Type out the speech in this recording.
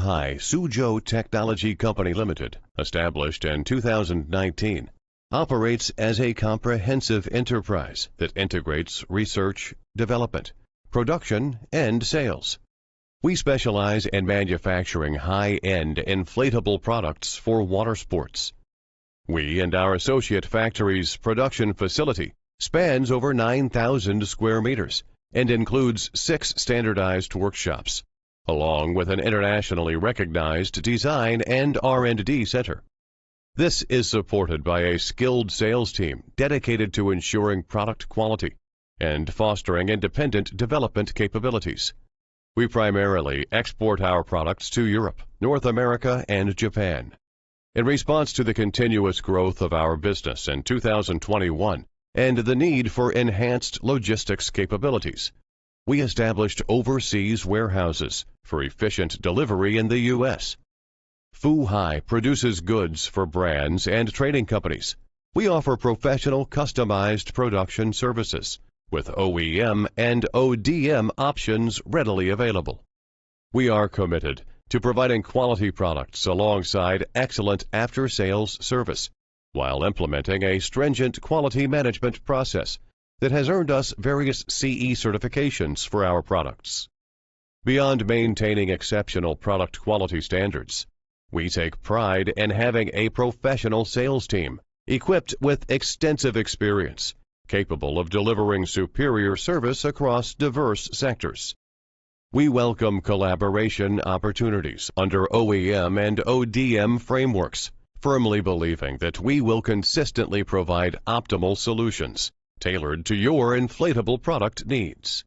Fu-Hai Suzhou Technology Company Limited, established in 2019, operates as a comprehensive enterprise that integrates research, development, production, and sales. We specialize in manufacturing high-end inflatable products for water sports. We and our associate factory's production facility spans over 9,000 square meters and includes 6 standardized workshops, along with an internationally recognized Design and R&D Center. This is supported by a skilled sales team dedicated to ensuring product quality and fostering independent development capabilities. We primarily export our products to Europe, North America, and Japan. In response to the continuous growth of our business in 2021 and the need for enhanced logistics capabilities, we established overseas warehouses for efficient delivery in the U.S. Fu-Hai produces goods for brands and trading companies. We offer professional customized production services with OEM and ODM options readily available. We are committed to providing quality products alongside excellent after-sales service while implementing a stringent quality management process that has earned us various CE certifications for our products. Beyond maintaining exceptional product quality standards, we take pride in having a professional sales team equipped with extensive experience, capable of delivering superior service across diverse sectors. We welcome collaboration opportunities under OEM and ODM frameworks, firmly believing that we will consistently provide optimal solutions tailored to your inflatable product needs.